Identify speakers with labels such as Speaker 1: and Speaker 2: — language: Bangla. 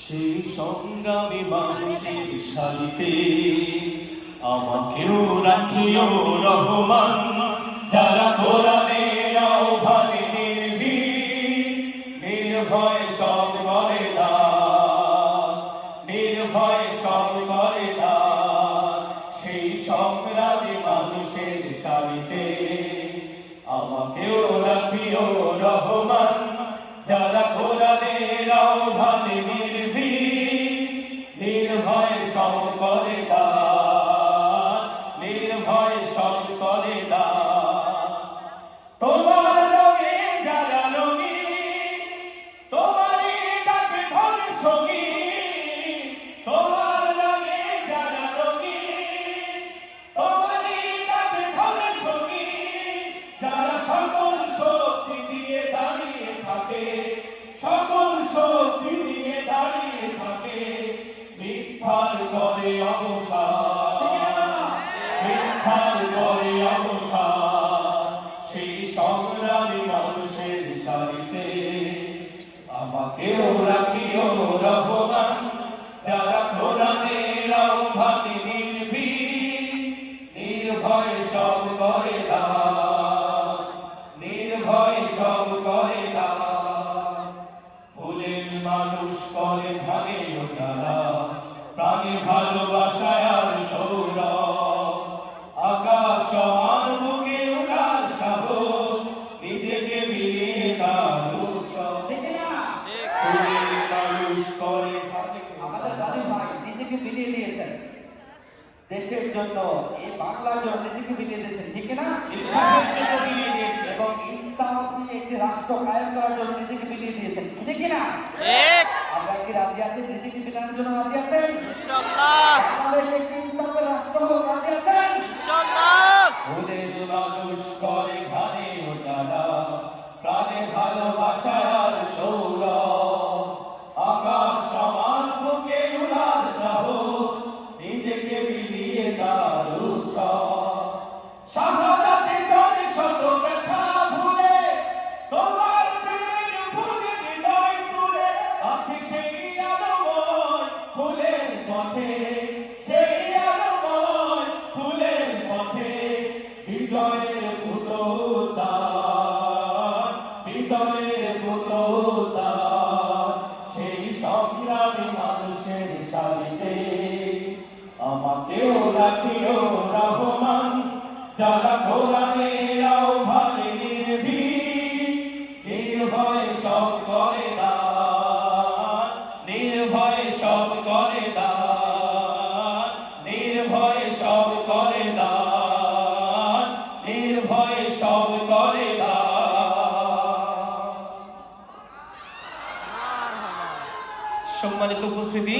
Speaker 1: সেই সংগ্রামী মানুষের সারিতে আমাকেও রাখিও রহমান, যারা কোরআনের আহ্বানে নির্ভয় সব করে দান, নির্ভয় সব করে দান। সেই সংগ্রামী মানুষের সারিতে আমাকেও রাখিও রহমান, যারা কোরআনের আহ্বানে নির্ভয় সব করে দান, নির্ভয় সব করে দান। তোমার রঙে যারা রঙী, তোমারই ডাকে ধরে সঙ্গী। তোমার রঙে যারা রঙী, তোমারই ডাকে ধরে সঙ্গী। যারা সকল শক্তি দিয়ে দাঁড়িয়ে থাকে, সকল শক্তি দিয়ে দাঁড়িয়ে থাকে, মিথ্যার করে অবসান, মিথ্যার করে অবসান। সেই সংগ্রামী মানুষের সারিতে আমাকেও রাখিও রহমান, যারা কোরআনের আহ্বানে নির্ভয় সব করে দান, নির্ভয় সব করে দান। ফুলের মানুষ করে ধানে যারা, প্রাণে ভালোবাসায় আর সৌরভ। আকাশ সমান বুকে উড়ার সাহস, নিজেকে মিলিয়ে তার উৎসব। ফুলের মানুষ করে
Speaker 2: আমাদের দাদি ভাই নিজেকে বিলিয়ে দিয়েছেন দেশের জন্য, এই বাংলার জন্য নিজেকে বিলিয়ে দিয়েছেন, ঠিক না?
Speaker 1: ইনসাফের জন্য বিলিয়ে দিয়েছে
Speaker 2: এবং ইনসাফি একটি রাষ্ট্র কায়েম করার জন্য নিজেকে বিলিয়ে দিয়েছেন, ঠিক না?
Speaker 3: ঠিক।
Speaker 2: আমরা কি রাজি আছি? নিজেকে বিলানোর জন্য রাজি আছেন?
Speaker 3: ইনশাআল্লাহ,
Speaker 2: বাংলাদেশ একটি ইনসাফের রাষ্ট্র হোক, রাজি আছেন?
Speaker 3: ইনশাআল্লাহ।
Speaker 1: ফুলের মানুষ করে ঘানে যারা, প্রাণে ভালোবাসায় আর সৌরভ। আকাশ সমান বুকে উড়ার সাহস, নিজেকে বিলিয়ে তার উৎসব। শাহাদাতে চলে শত ব্যথা ভুলে, তোমার প্রেমের ফুলে হৃদয় তুলে আছে সেই আলোময় ফুলের পথে, সেই আলোময় ফুলের পথে। বিজয়ের পুতদান, বিজয়ের পুতদান। সেই সংগ্রামী মানুষের সারিতে আমাকেও রাখিও রহমান, যারা কোরআনের আহ্বানে নির্ভয় সব করে দান, নির্ভয় সব করে দান, নির্ভয় সব করে দান, নির্ভয় সব করে দান। সম্মানিত উপস্থিতি,